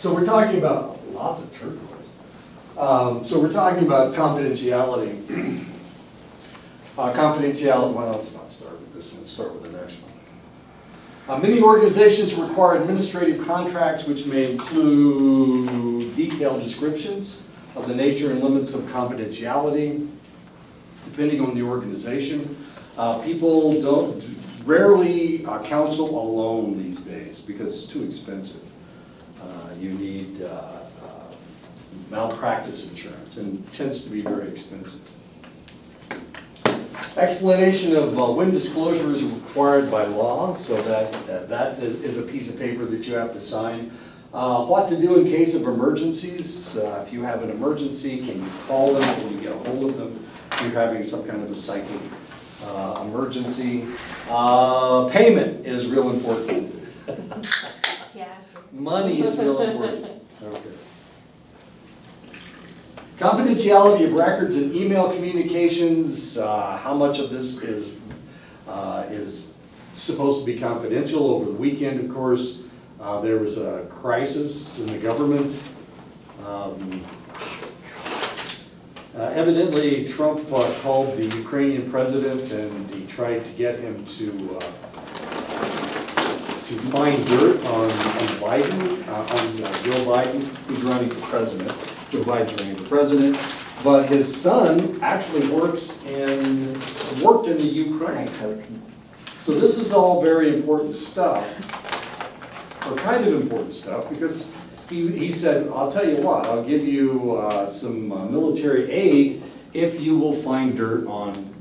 So we're talking about lots of turquoise. So we're talking about confidentiality. Confidentiality, well, let's not start with this one, let's start with the next one. Many organizations require administrative contracts which may include detailed descriptions of the nature and limits of confidentiality, depending on the organization. People rarely counsel alone these days because it's too expensive. You need malpractice insurance, and it tends to be very expensive. Explanation of when disclosure is required by law, so that is a piece of paper that you have to sign. What to do in case of emergencies. If you have an emergency, can you call them? Can you get a hold of them? If you're having some kind of a psychic emergency. Payment is real important. Yeah. Money is real important. Okay. Confidentiality of records and email communications. How much of this is supposed to be confidential? Over the weekend, of course, there was a crisis in the government. Evidently, Trump called the Ukrainian president and he tried to get him to find dirt on Biden, on Joe Biden, who's running for president. Joe Biden's running for president, but his son actually worked in the Ukraine. So this is all very important stuff, or kind of important stuff, because he said, I'll tell you what, I'll give you some military aid if you will find dirt on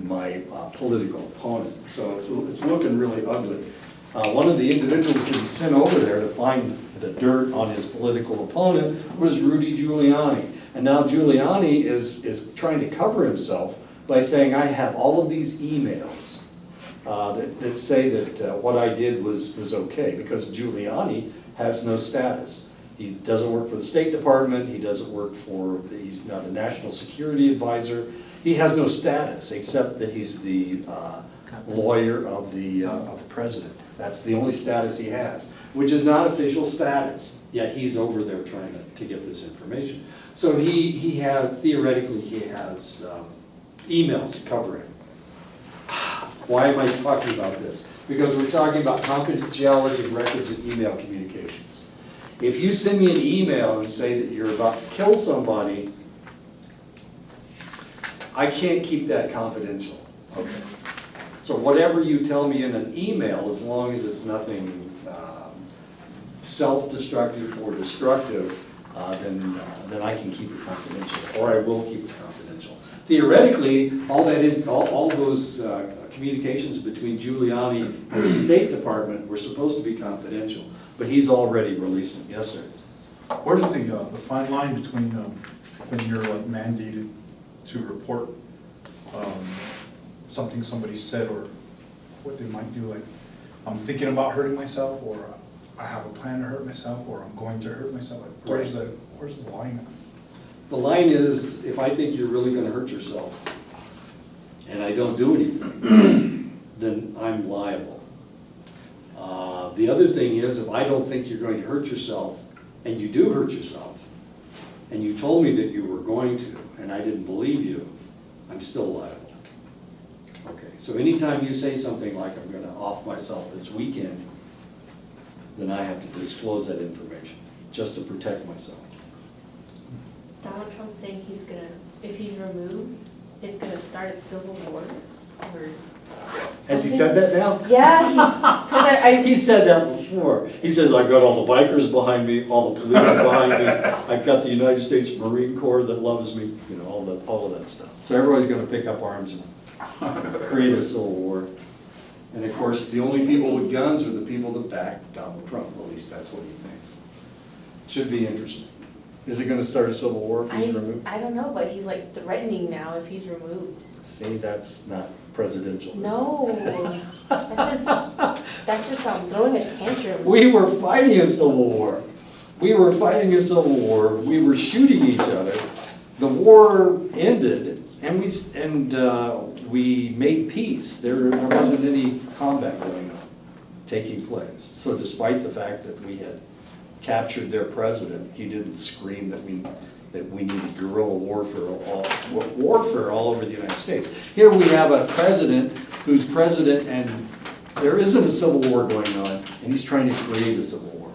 my political opponent. So it's looking really ugly. One of the individuals that he sent over there to find the dirt on his political opponent was Rudy Giuliani. And now Giuliani is trying to cover himself by saying, I have all of these emails that say that what I did was okay, because Giuliani has no status. He doesn't work for the State Department, he doesn't work for, he's not a national security advisor. He has no status except that he's the lawyer of the president. That's the only status he has, which is not official status, yet he's over there trying to get this information. So theoretically, he has emails to cover him. Why am I talking about this? Because we're talking about confidentiality of records and email communications. If you send me an email and say that you're about to kill somebody, I can't keep that confidential. Okay. So whatever you tell me in an email, as long as it's nothing self-destructive or destructive, then I can keep it confidential, or I will keep it confidential. Theoretically, all those communications between Giuliani and the State Department were supposed to be confidential, but he's already released them. Yes, sir. Where's the fine line between when you're like mandated to report something somebody said or what they might do, like I'm thinking about hurting myself, or I have a plan to hurt myself, or I'm going to hurt myself? Like, where's the line? The line is, if I think you're really going to hurt yourself and I don't do anything, then I'm liable. The other thing is, if I don't think you're going to hurt yourself and you do hurt yourself, and you told me that you were going to, and I didn't believe you, I'm still liable. Okay, so anytime you say something like, I'm going to off myself this weekend, then I have to disclose that information, just to protect myself. Donald Trump saying if he's removed, it's gonna start a civil war, or Has he something? said that now? Yeah, because He said that before. He says, I've got all the bikers behind me, all the police behind me, I've got the United States Marine Corps that loves me, you know, all of that stuff. So everybody's gonna pick up arms and create a civil war. And of course, the only people with guns are the people that back Donald Trump, at least that's what he thinks. Should be interesting. Is it gonna start a civil war if he's removed? I don't know, but he's like threatening now if he's removed. See, that's not presidential. is it? No, that's just throwing a tantrum. We were fighting a civil war. We were fighting a civil war. We were shooting each other. The war ended, and we made peace. There wasn't any combat going on, taking place. So despite the fact that we had captured their president, he didn't scream that we needed guerrilla warfare all over the United States. Here we have a president who's president and there isn't a civil war going on, and he's trying to create a civil war.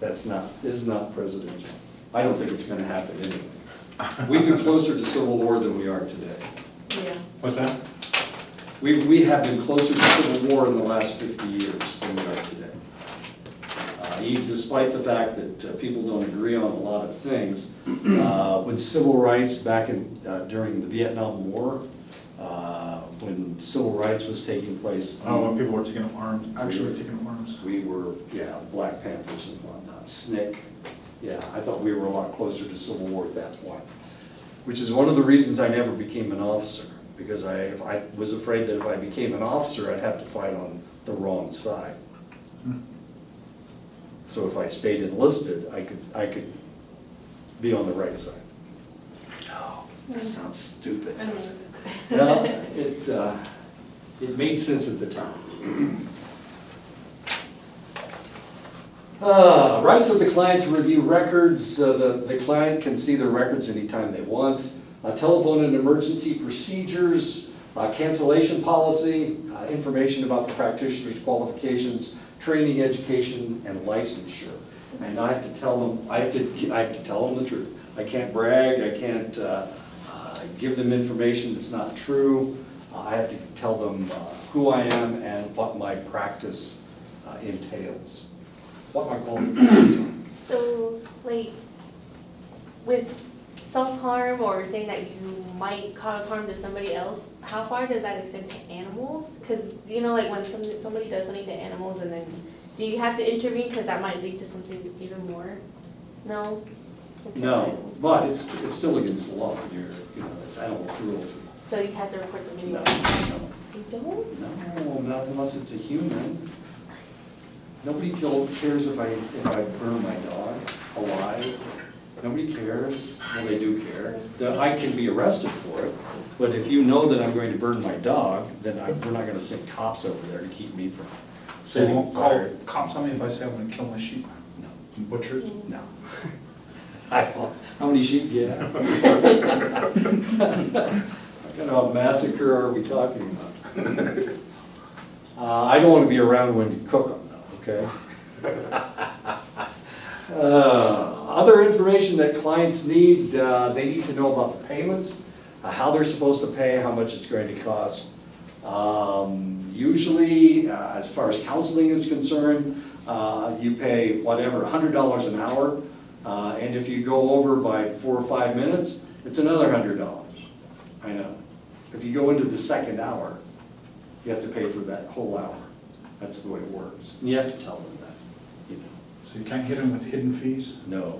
This is not presidential. I don't think it's gonna happen anyway. We've been closer to civil war than we are today. Yeah. What's that? We have been closer to civil war in the last 50 years than we are today. Even despite the fact that people don't agree on a lot of things, when civil rights back during the Vietnam War, when civil rights was taking place. Oh, when people were taking up arms, actually taking up arms. We were, Black Panthers and whatnot, SNCC. Yeah, I thought we were a lot closer to civil war at that point, which is one of the reasons I never became an officer, because I was afraid that if I became an officer, I'd have to fight on the wrong side. So if I stayed enlisted, I could be on the right side. No, that sounds stupid. doesn't it? Well, it made sense at the time. Rights of the client to review records. The client can see their records anytime they want. Telephone and emergency procedures, cancellation policy, information about the practitioner's qualifications, training, education, and licensure. And I have to tell them, I have to tell them the truth. I can't brag, I can't give them information that's not true. I have to tell them who I am and what my practice entails, what my qualifications are. So, like, with self-harm or saying that you might cause harm to somebody else, how far does that extend to animals? Because, you know, like when somebody does something to animals and then, do you have to intervene because that might lead to something even more? No? Okay. No, but it's still against the law. It's animal cruelty. So you have to report them No, anyway? no. You don't? No, not unless it's a human. Nobody cares if I burn my dog alive. Nobody cares. Well, they do care. I can be arrested for it, but if you know that I'm going to burn my dog, then we're not gonna send cops over there to keep me from So you setting won't call fire. cops on me if I say I'm gonna kill my sheep? No, Butchers? no. I don't. How many sheep do you have? What kind of a massacre are we talking about? I don't want to be around when you cook them though, okay? Other information that clients need, they need to know about the payments, how they're supposed to pay, how much it's going to cost. Usually, as far as counseling is concerned, you pay whatever, $100 an hour. And if you go over by 4 or 5 minutes, it's another $100. I know. If you go into the second hour, you have to pay for that whole hour. That's the way it works. And you have to tell them that. You know. So you can't hit them with hidden fees? No.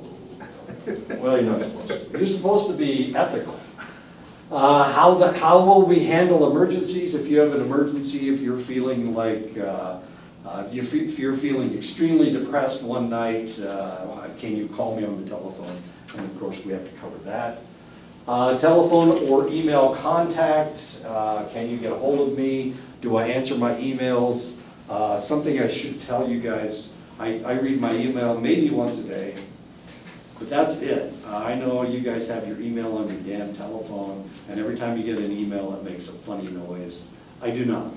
Well, you're not supposed to. You're supposed to be ethical. How will we handle emergencies? If you have an emergency, if you're feeling like, if you're feeling extremely depressed one night, can you call me on the telephone? And of course, we have to cover that. Telephone or email contact, can you get a hold of me? Do I answer my emails? Something I should tell you guys, I read my email maybe once a day, but that's it. I know you guys have your email on your damn telephone, and every time you get an email, it makes a funny noise. I do not.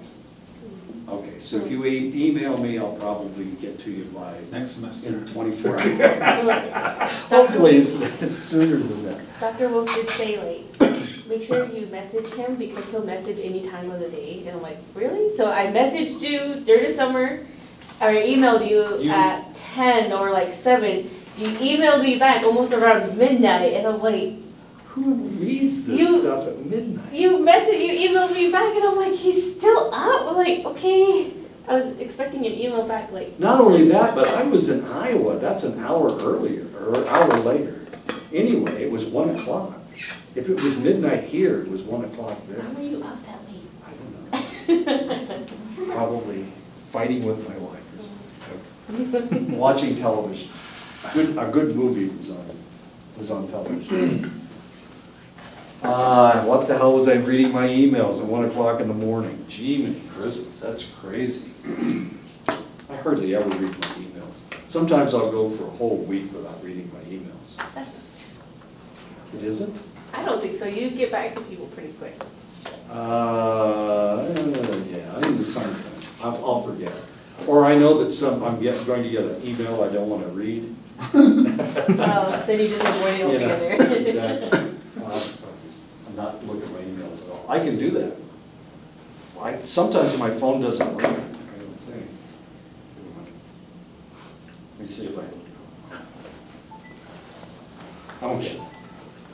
Okay, so if you email me, I'll probably get to you by Next semester. in 24 hours. Hopefully it's sooner than that. Dr. Wolf did say, like, make sure you message him because he'll message any time of the day. And I'm like, really? So I messaged you during the summer, or emailed you at 10 or like 7. You emailed me back almost around midnight, and I'm like, Who reads this You- stuff at midnight? you emailed me back, and I'm like, he's still up? I'm like, okay. I was expecting an email back, like, Not only that, but I was in Iowa, that's an hour earlier, or an hour later. Anyway, it was 1 o'clock. If it was midnight here, it was 1 o'clock there. how were you up that late? I don't know. Probably fighting with my wife or something. Watching television. A good movie was on television. What the hell was I reading my emails at 1 o'clock in the morning? Gee, Christmas, that's crazy. I hardly ever read my emails. Sometimes I'll go for a whole week without reading my emails. It isn't? I don't think so. You get back to people pretty quick. Yeah, in the summertime, I'll forget. Or I know that going to get an email I don't want to read. Then you just avoid it You know, altogether. exactly. I'm not looking at my emails at all. I can do that. Sometimes my phone doesn't ring. I don't think. Let me see if I. Okay.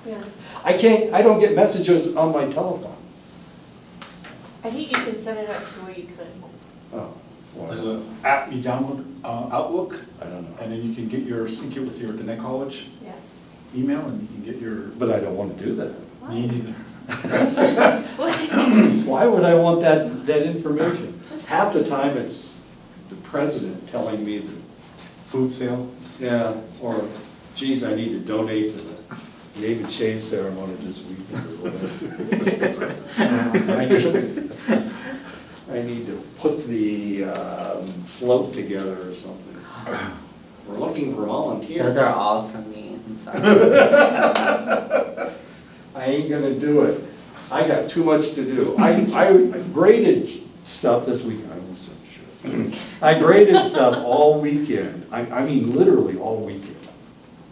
Yeah. I don't get messages on my telephone. I think you can set it up to where you could. Oh. well, There's an app you download, Outlook, I don't know. and then you can get sync it with your Connect College Yeah. email, and you can get your. But I don't want to do that. Me neither. Why would I want that information? Just- Half the time, it's the president telling me that, Food sale. yeah, or geez, I need to donate to the David Chase ceremony this weekend or whatever. I need to put the float together or something. We're looking for volunteers. Those are all from me, I'm sorry. I ain't gonna do it. I got too much to do. I graded stuff this weekend. I almost said sure. I graded stuff all weekend. I mean, literally all weekend.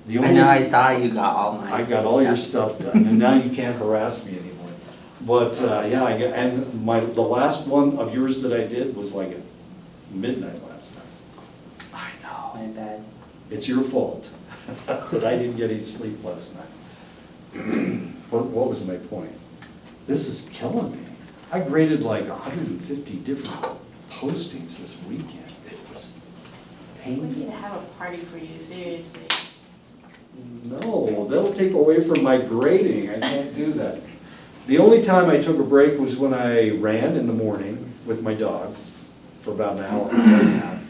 The I only- know, I saw you got all my. I got all your stuff done, and now you can't harass me anymore. But, yeah, and the last one of yours that I did was like at midnight last night. I know, my bad. It's your fault that I didn't get any sleep last night. What was my point? This is killing me. I graded like 150 different postings this weekend. It was We need painful. to have a party for you, seriously. No, that'll take away from my grading. I can't do that. The only time I took a break was when I ran in the morning with my dogs for about an hour and a half.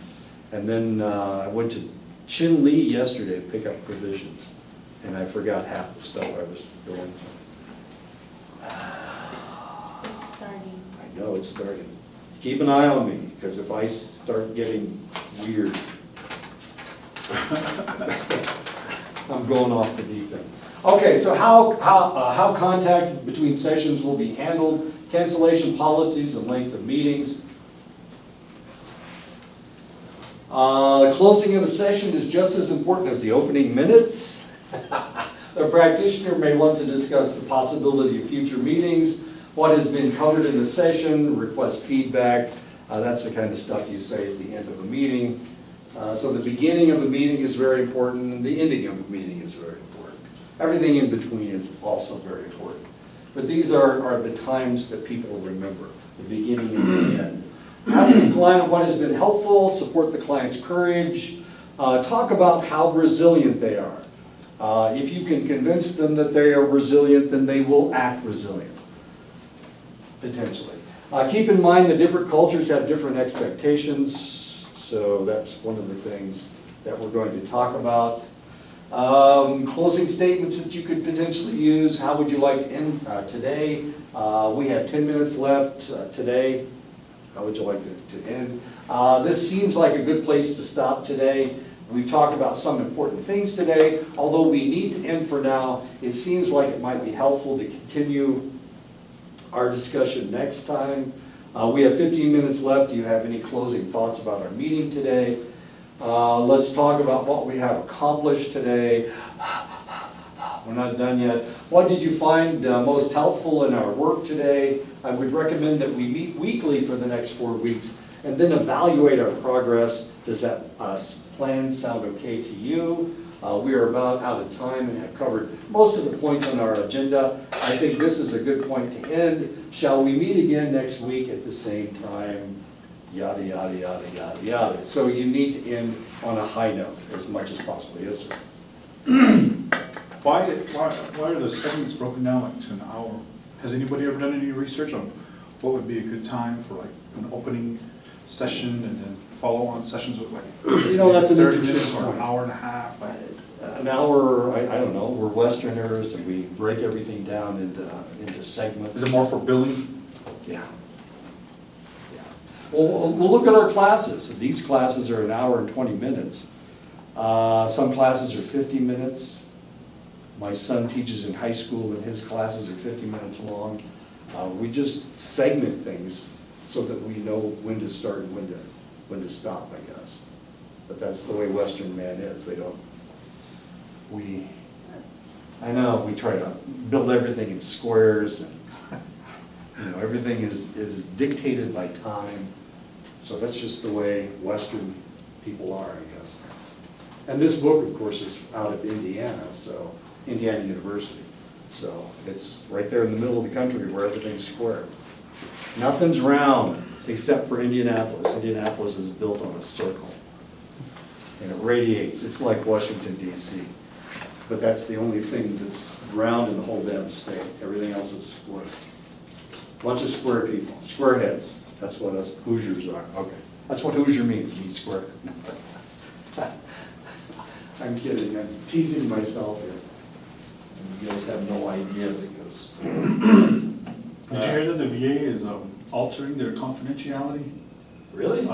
And then I went to Chin Lee yesterday to pick up provisions, and I forgot half the stuff I was going for. It's starting. I know it's starting. Keep an eye on me, because if I start getting weird, I'm going off the deep end. Okay, so how contact between sessions will be handled, cancellation policies and length of meetings. The closing of a session is just as important as the opening minutes. The practitioner may want to discuss the possibility of future meetings, what has been covered in the session, request feedback. That's the kind of stuff you say at the end of a meeting. So the beginning of the meeting is very important, and the ending of the meeting is very important. Everything in between is also very important. But these are the times that people remember, the beginning and the end. Ask the client what has been helpful, support the client's courage, talk about how resilient they are. If you can convince them that they are resilient, then they will act resilient, potentially. Keep in mind that different cultures have different expectations, so that's one of the things that we're going to talk about. Closing statements that you could potentially use. How would you like to end today? We have 10 minutes left today. How would you like to end? This seems like a good place to stop today. We've talked about some important things today. Although we need to end for now, it seems like it might be helpful to continue our discussion next time. We have 15 minutes left. Do you have any closing thoughts about our meeting today? Let's talk about what we have accomplished today. We're not done yet. What did you find most helpful in our work today? I would recommend that we meet weekly for the next 4 weeks and then evaluate our progress. Does that plan sound okay to you? We are about out of time and have covered most of the points on our agenda. I think this is a good point to end. Shall we meet again next week at the same time? Yada, yada, yada, yada, yada. So you need to end on a high note as much as possible. Yes, sir? Why are the segments broken down like to an hour? Has anybody ever done any research on what would be a good time for like an opening session and then follow-on sessions with like That's an 30 interesting minutes or an point. hour and a half? Like, An hour, I don't know, we're Westerners and we break everything down into segments. is it more for billing? Yeah. Yeah. Well, we'll look at our classes. These classes are an hour and 20 minutes. Some classes are 50 minutes. My son teaches in high school and his classes are 50 minutes long. We just segment things so that we know when to start and when to stop, I guess. But that's the way Western Man is. They don't, I know, we try to build everything in squares and, everything is dictated by time. So that's just the way Western people are, I guess. And this book, of course, is out of Indiana, so, Indiana University. So it's right there in the middle of the country where everything's square. Nothing's round except for Indianapolis. Indianapolis is built on a circle. And it radiates, it's like Washington DC. But that's the only thing that's round in the whole damn state. Everything else is square. Bunch of square people, square heads. That's what us Hoosiers are. Okay, that's what Hoosier means, it means square. I'm kidding, I'm teasing myself here. And you guys have no idea because. Did you hear that the VA is altering their confidentiality Really?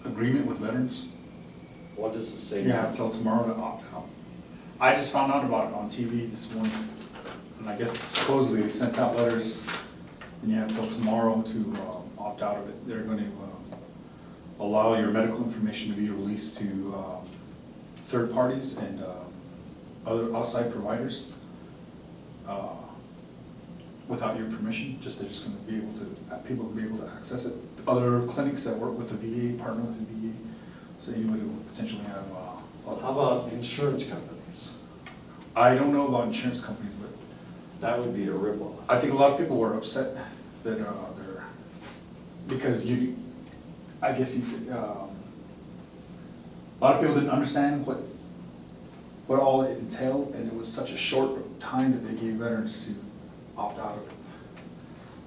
agreement with veterans? What does it say? You have till tomorrow to opt out. I just found out about it on TV this morning, and I guess supposedly they sent out letters, and you have till tomorrow to opt out of it. They're going to allow your medical information to be released to third parties and other outside providers without your permission. They're just going to be able to, people will be able to access it. Other clinics that work with the VA, partner with the VA, so anybody will potentially have. How about insurance companies? I don't know about insurance companies, but That would be a ripple. I think a lot of people were upset that they're, because I guess a lot of people didn't understand what all it entailed, and it was such a short time that they gave veterans to opt out of it.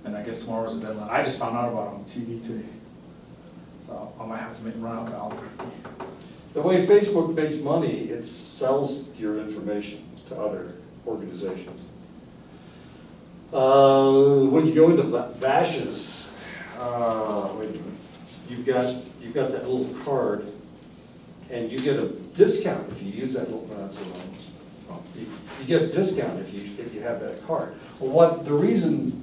And I guess tomorrow's the deadline. I just found out about it on TV today, so I might have to run out to Albuquerque. The way Facebook makes money, it sells your information to other organizations. When you go into Bash's, wait a minute, you've got that little card, and you get a discount if you use that little, that's the wrong. You get a discount if you have that card. Well,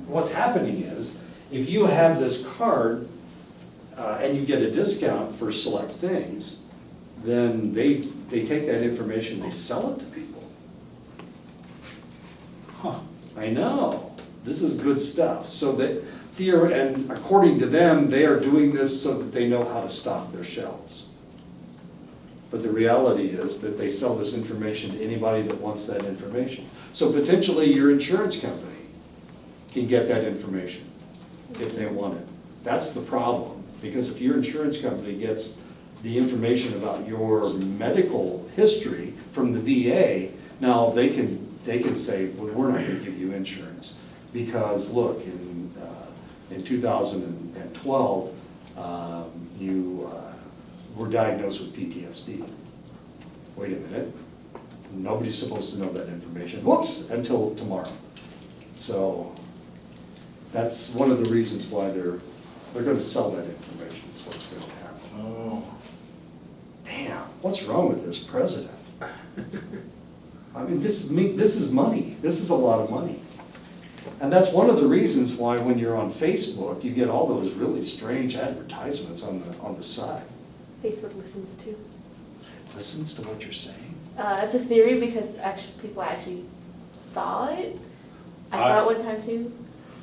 what's happening is, if you have this card, and you get a discount for select things, then they take that information, they sell it to people. Huh. I know, this is good stuff. So that, and according to them, they are doing this so that they know how to stock their shelves. But the reality is that they sell this information to anybody that wants that information. So potentially your insurance company can get that information if they want it. That's the problem, because if your insurance company gets the information about your medical history from the VA, now they can say, well, we're not gonna give you insurance, because look, in 2012, you were diagnosed with PTSD. Wait a minute, nobody's supposed to know that information, whoops, until tomorrow. So that's one of the reasons why they're gonna sell that information, is what's gonna happen. Oh. Damn, what's wrong with this president? I mean, this is money. This is a lot of money. And that's one of the reasons why when you're on Facebook, you get all those really strange advertisements on the side. Facebook listens too. Listens to what you're saying? It's a theory because people actually saw it. I saw it one time too,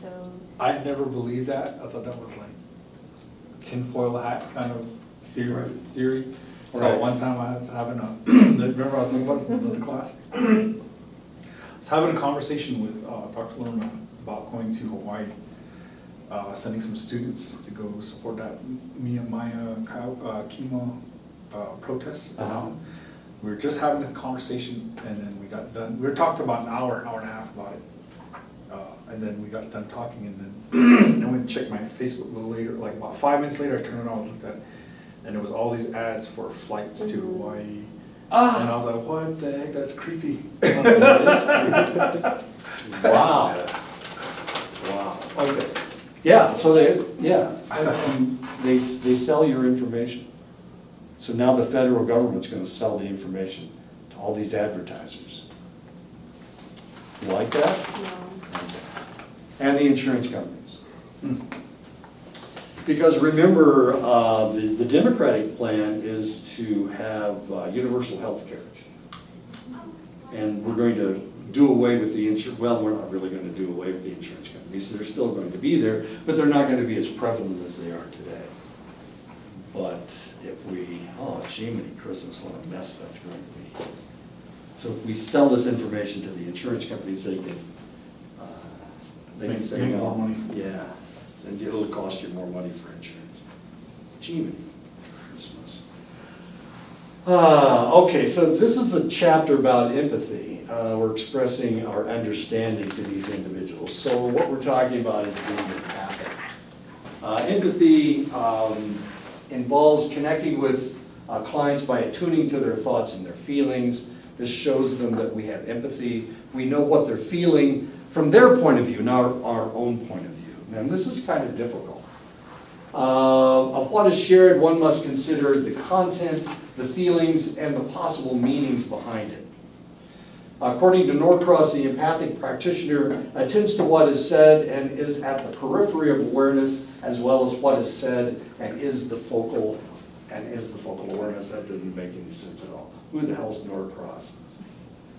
so. I never believed that. I thought that was like tinfoil hat kind of theory. So Right. one time I was having remember I was like, what's the class? I was having a conversation with Dr. Lerma about going to Hawaii, sending some students to go support that Maya chemo protest. Uh-huh. We were just having a conversation, and then we got done. We were talking about an hour and a half about it. And then we got done talking, and then I went and checked my Facebook a little later, like about 5 minutes later, I turned it on and looked at it, and there was all these ads for flights to Hawaii. And I was like, what the heck, that's creepy. Wow. Wow, okay. Yeah, so they sell your information. So now the federal government's gonna sell the information to all these advertisers. You like that? No. And the insurance companies. Because remember, the Democratic plan is to have universal health care. And we're going to do away with the well, we're not really going to do away with the insurance companies. They're still going to be there, but they're not going to be as prevalent as they are today. But if we, oh, Jiminy Christmas, what a mess that's going to be. So if we sell this information to the insurance companies, they can say, Make no, more money. yeah, and it'll cost you more money for insurance. Jiminy Christmas. Okay, so this is a chapter about empathy. We're expressing our understanding to these individuals. So what we're talking about is being empathic. Empathy involves connecting with clients by attuning to their thoughts and their feelings. This shows them that we have empathy. We know what they're feeling from their point of view, not our own point of view. And this is kind of difficult. Of what is shared, one must consider the content, the feelings, and the possible meanings behind it. According to Norcross, the empathic practitioner attends to what is said and is at the periphery of awareness, as well as what is said and is the focal awareness. That doesn't make any sense at all. Who the hell's Norcross?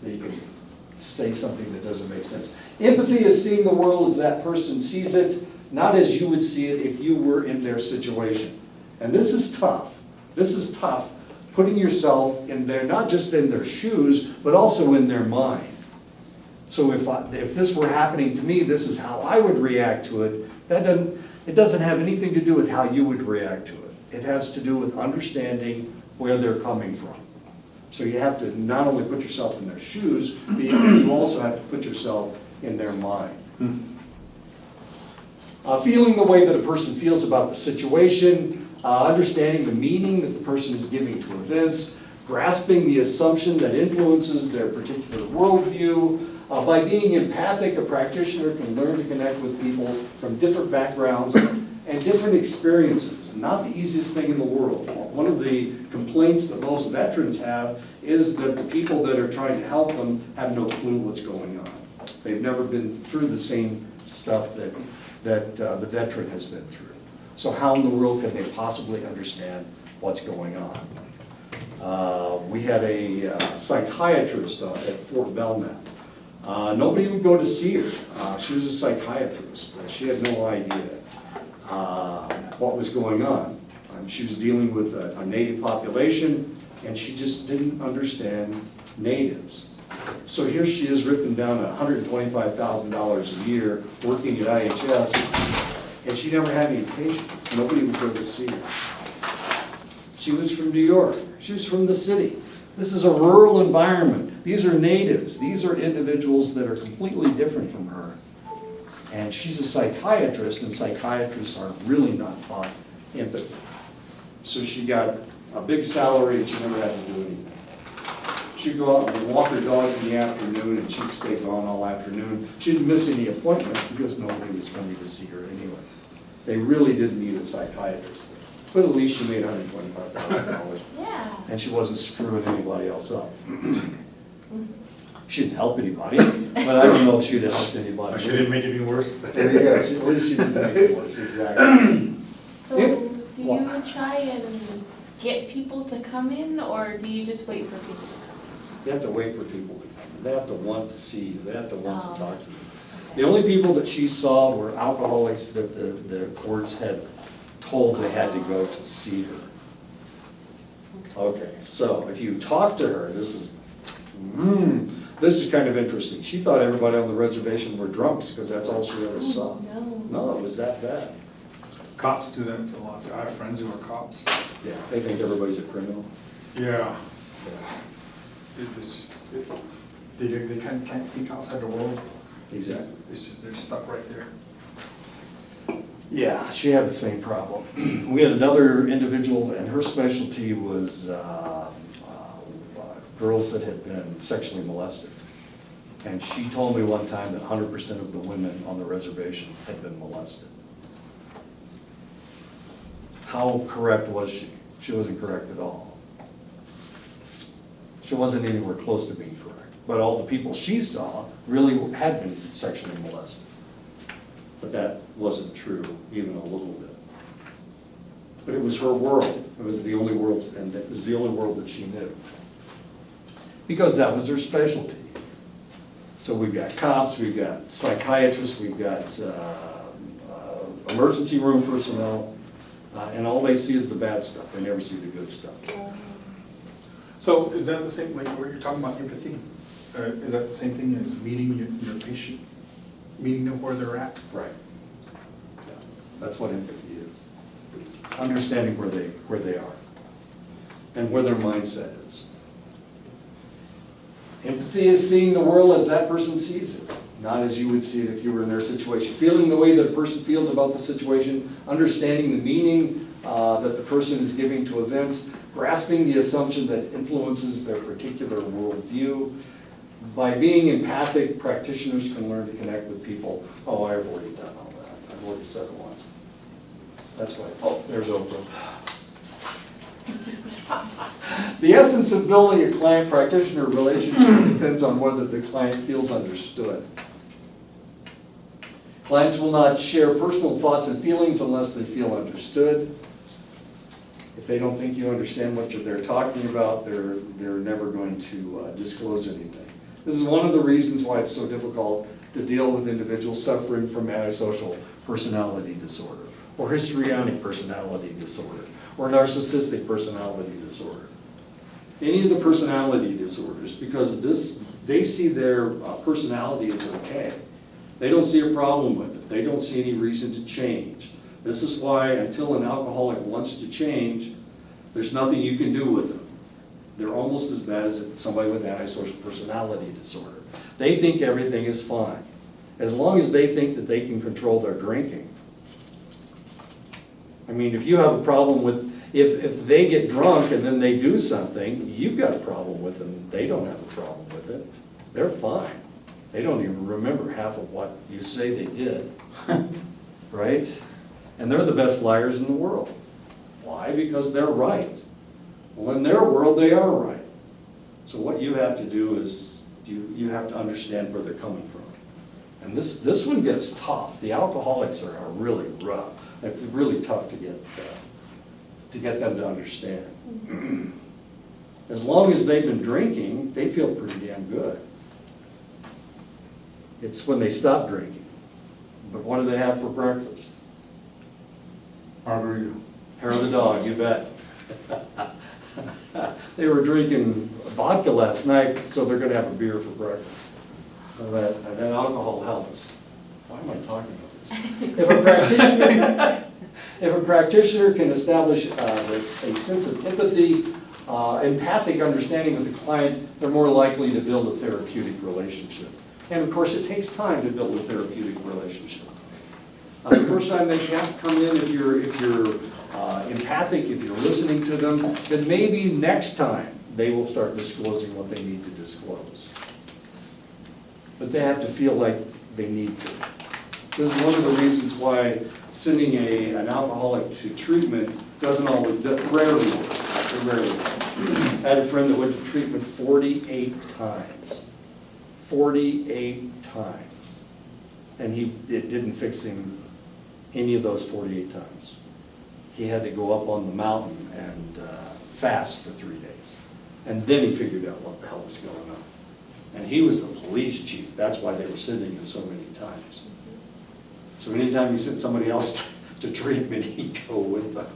That you can say something that doesn't make sense. Empathy is seeing the world as that person sees it, not as you would see it if you were in their situation. And this is tough. This is tough, putting yourself in their, not just in their shoes, but also in their mind. So if this were happening to me, this is how I would react to it. It doesn't have anything to do with how you would react to it. It has to do with understanding where they're coming from. So you have to not only put yourself in their shoes, but you also have to put yourself in their mind. Feeling the way that a person feels about the situation, understanding the meaning that the person is giving to events, grasping the assumption that influences their particular worldview. By being empathic, a practitioner can learn to connect with people from different backgrounds and different experiences. Not the easiest thing in the world. One of the complaints that most veterans have is that the people that are trying to help them have no clue what's going on. They've never been through the same stuff that the veteran has been through. So how in the world can they possibly understand what's going on? We had a psychiatrist at Fort Belknap. Nobody would go to see her. She was a psychiatrist. She had no idea what was going on. She was dealing with a native population, and she just didn't understand natives. So here she is ripping down $125,000 a year, working at IHS, and she never had any patients. Nobody would go to see her. She was from New York. She was from the city. This is a rural environment. These are natives. These are individuals that are completely different from her. And she's a psychiatrist, and psychiatrists are really not taught empathy. So she got a big salary, and she never had to do anything. She'd go out and walk her dogs in the afternoon, and she'd stay gone all afternoon. She didn't miss any appointments because nobody was coming to see her anyway. They really didn't need a psychiatrist there. But at least she made $125,000. Yeah. And she wasn't screwing anybody else up. She didn't help anybody, but I don't know if she'd have helped anybody. She didn't make it any worse. There you go. At least she didn't make it worse, exactly. So do you try and get people to come in, or do you just wait for people to come You have to wait for people to come. They have to want to see you. They have to want to talk to you. in? The only people that she saw were alcoholics that the courts had told they had to go to see her. Okay, so if you talk to her, this is kind of interesting. She thought everybody on the reservation were drunks because that's all she ever saw. No. No, it was that bad. Cops do that a lot too. I have friends who are cops. Yeah, they think everybody's a criminal. Yeah. It's just, they can't think outside the world. Exactly. It's just, they're stuck right there. Yeah, she had the same problem. We had another individual, and her specialty was girls that had been sexually molested. And she told me one time that 100% of the women on the reservation had been molested. How correct was she? She wasn't correct at all. She wasn't anywhere close to being correct. But all the people she saw really had been sexually molested. But that wasn't true even a little bit. But it was her world. It was the only world, and it was the only world that she knew. Because that was her specialty. So we've got cops, we've got psychiatrists, we've got emergency room personnel, and all they see is the bad stuff. They never see the good stuff. So is that the same, like where you're talking about empathy? Is that the same thing as meeting your patient, meeting them where they're at? Right. Yeah. That's what empathy is. Understanding where they are and where their mindset is. Empathy is seeing the world as that person sees it, not as you would see it if you were in their situation. Feeling the way that a person feels about the situation, understanding the meaning that the person is giving to events, grasping the assumption that influences their particular worldview. By being empathic, practitioners can learn to connect with people. Oh, I've already done all that. I've already said it once. That's why, oh, there's Oprah. The essence of building a client-practitioner relationship depends on whether the client feels understood. Clients will not share personal thoughts and feelings unless they feel understood. If they don't think you understand what they're talking about, they're never going to disclose anything. This is one of the reasons why it's so difficult to deal with individuals suffering from antisocial personality disorder, or histrionic personality disorder, or narcissistic personality disorder. Any of the personality disorders, because they see their personality as okay. They don't see a problem with it. They don't see any reason to change. This is why until an alcoholic wants to change, there's nothing you can do with them. They're almost as bad as somebody with antisocial personality disorder. They think everything is fine, as long as they think that they can control their drinking. I mean, if you have a problem with, if they get drunk and then they do something, you've got a problem with them. They don't have a problem with it. They're fine. They don't even remember half of what you say they did, right? And they're the best liars in the world. Why? Because they're right. Well, in their world, they are right. So what you have to do is you have to understand where they're coming from. And this one gets tough. The alcoholics are really rough. It's really tough to get them to understand. As long as they've been drinking, they feel pretty damn good. It's when they stop drinking. But what do they have for breakfast? Margarita. Hair of the dog, you bet. They were drinking vodka last night, so they're gonna have a beer for breakfast. So that alcohol helps. Why am I talking about this? If a practitioner can establish a sense of empathy, empathic understanding with the client, they're more likely to build a therapeutic relationship. And of course, it takes time to build a therapeutic relationship. The first time they come in, if you're empathic, if you're listening to them, then maybe next time they will start disclosing what they need to disclose. But they have to feel like they need to. This is one of the reasons why sending an alcoholic to treatment rarely works. It rarely works. I had a friend that went to treatment 48 times. 48 times. And it didn't fix him any of those 48 times. He had to go up on the mountain and fast for 3 days. And then he figured out what the hell was going on. And he was the police chief. That's why they were sending him so many times. So anytime you sent somebody else to treatment, he'd go with them.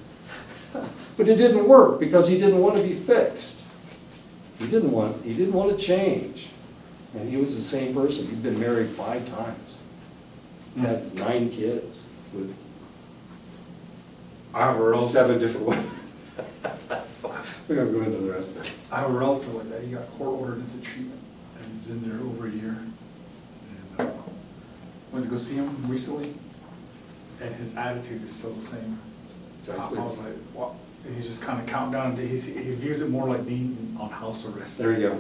But it didn't work because he didn't want to be fixed. He didn't want to change. And he was the same person. He'd been married 5 times. He had 9 kids with I have a relative. 7 different women. We're going to go into the rest of it. I have a relative like that. He got court ordered into treatment, and he's been there over a year. And went to go see him recently, and his attitude is still the same. Exactly. I was like, what? And he's just kind of counting down days. He views it more like being on house arrest. There you go.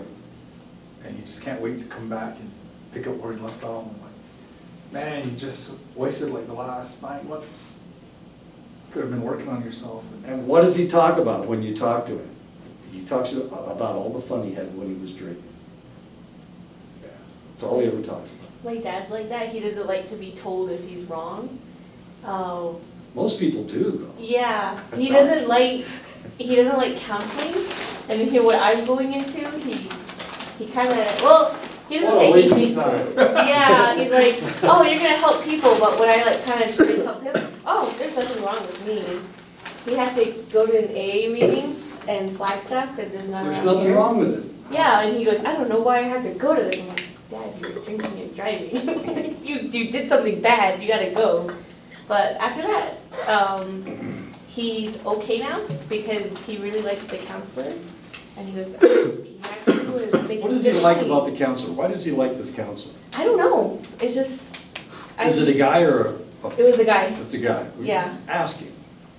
And he just can't wait to come back and pick up where he left off. I'm like, man, you just wasted like the last 9 months. Could have been working on yourself. And what does he talk about when you talk to him? He talks about all the fun he had when he was drinking. That's all he ever talks about. My dad's like that. He doesn't like to be told if he's wrong. Most people do, though. Yeah, he doesn't like counseling. And then here, what I'm going into, he kind of, well, he doesn't What a say he waste of hates time. it. Yeah, he's like, oh, you're gonna help people, but when I like kind of try to help him, oh, there's nothing wrong with me. We have to go to an AA meeting and Flagstaff because there's none There's around nothing here. wrong with it. Yeah, and he goes, I don't know why I have to go to this. I'm like, Dad, you're drinking and driving. You did something bad, you gotta go. But after that, he's okay now because he really liked the counselor. And he goes, he actually was making What does he good like money. about the counselor? Why does he like this counselor? I don't know, it's just. Is it a guy or a? It was a guy. It's a guy. Yeah. Ask him.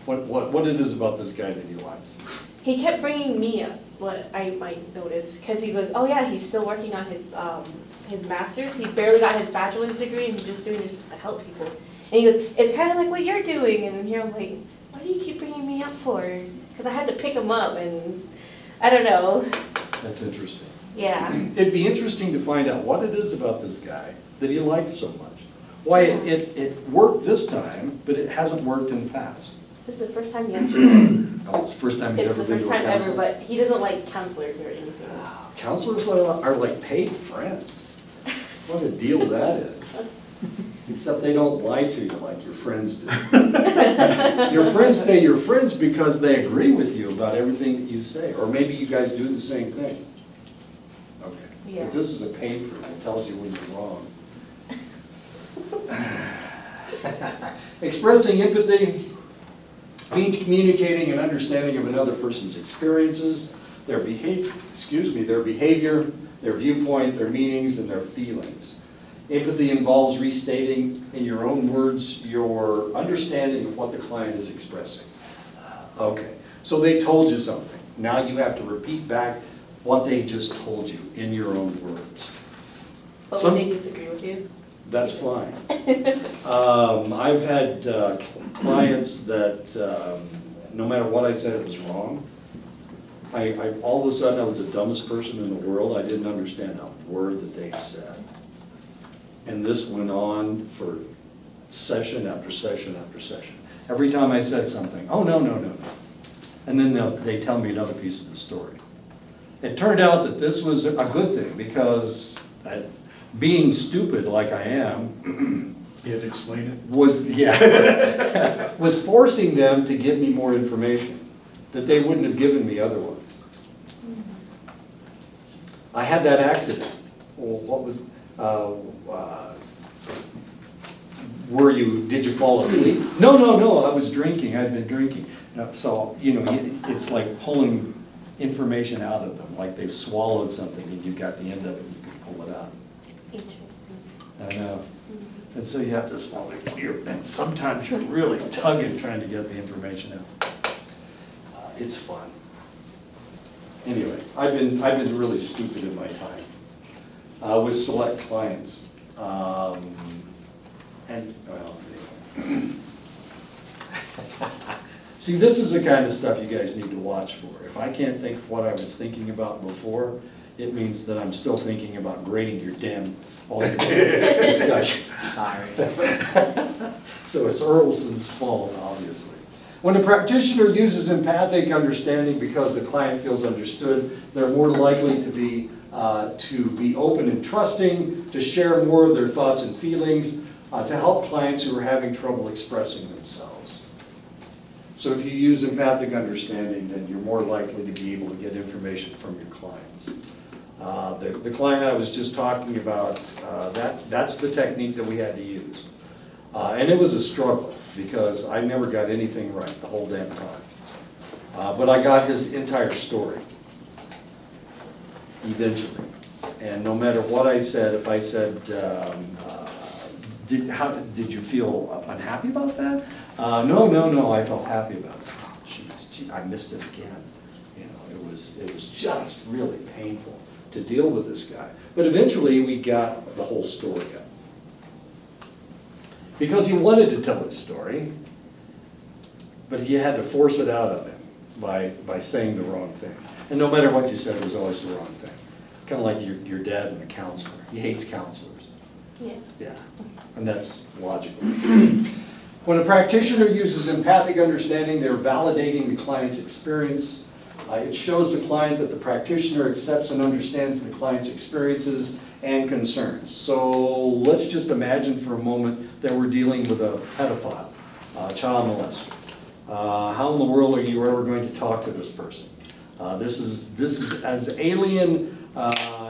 What it is about this guy that he likes? He kept bringing me up what I might notice, because he goes, oh yeah, he's still working on his master's. He barely got his bachelor's degree, and he's just doing this just to help people. And he goes, it's kind of like what you're doing. And here I'm like, why do you keep bringing me up for? Because I had to pick him up, and I don't know. That's interesting. Yeah. It'd be interesting to find out what it is about this guy that he likes so much. Why it worked this time, but it hasn't worked in the past. This is the first time he actually. Oh, it's the first time he's It's ever the been first to a time ever, counselor. but he doesn't like counselors or anything. Counselors are like paid friends. What a deal that is. Except they don't lie to you like your friends do. Your friends stay your friends because they agree with you about everything that you say, or maybe you guys do the same thing. Okay. Yeah. But this is a paid friend, it tells you when you're wrong. Expressing empathy means communicating and understanding of another person's experiences, their behavior, their viewpoint, their meanings, and their feelings. Empathy involves restating in your own words your understanding of what the client is expressing. Okay, so they told you something. Now you have to repeat back what they just told you in your own words. But Some- when they disagree with you. That's fine. I've had clients that, no matter what I said, it was wrong. All of a sudden, I was the dumbest person in the world. I didn't understand a word that they said. And this went on for session after session after session. Every time I said something, oh, no. And then they tell me another piece of the story. It turned out that this was a good thing because being stupid like I am You had to explain it? was forcing them to give me more information that they wouldn't have given me otherwise. I had that accident. Well, what was, did you fall asleep? No, I was drinking, I'd been drinking. So, it's like pulling information out of them, like they've swallowed something and you've got the end of it and you can pull it out. Interesting. I know. And so you have to swallow it, and sometimes you're really tugging trying to get the information out. It's fun. Anyway, I've been really stupid in my time with select clients. See, this is the kind of stuff you guys need to watch for. If I can't think of what I was thinking about before, it means that I'm still thinking about grading your damn discussions. Sorry. So it's Earlson's fault, obviously. When a practitioner uses empathic understanding because the client feels understood, they're more likely to be open and trusting, to share more of their thoughts and feelings, to help clients who are having trouble expressing themselves. So if you use empathic understanding, then you're more likely to be able to get information from your clients. The client I was just talking about, that's the technique that we had to use. And it was a struggle because I never got anything right the whole damn time. But I got his entire story eventually. And no matter what I said, if I said, did you feel unhappy about that? No, I felt happy about it. Oh, geez, I missed it again. It was just really painful to deal with this guy. But eventually we got the whole story up. Because he wanted to tell his story, but he had to force it out of him by saying the wrong thing. And no matter what you said, it was always the wrong thing. Kind of like your dad and a counselor. He hates counselors. Yeah. Yeah, and that's logical. When a practitioner uses empathic understanding, they're validating the client's experience. It shows the client that the practitioner accepts and understands the client's experiences and concerns. So let's just imagine for a moment that we're dealing with a pedophile, a child molester. How in the world are you ever going to talk to this person? This is as alien,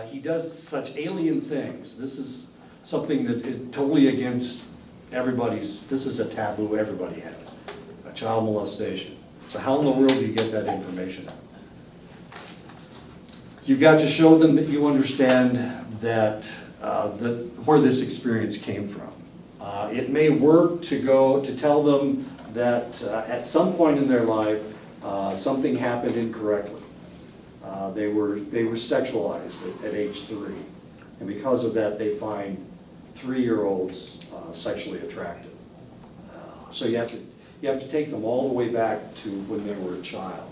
he does such alien things. This is something that is totally against everybody's, this is a taboo everybody has, a child molestation. So how in the world do you get that information out? You've got to show them that you understand that, where this experience came from. It may work to tell them that at some point in their life, something happened incorrectly. They were sexualized at age 3. And because of that, they find 3-year-olds sexually attractive. So you have to take them all the way back to when they were a child.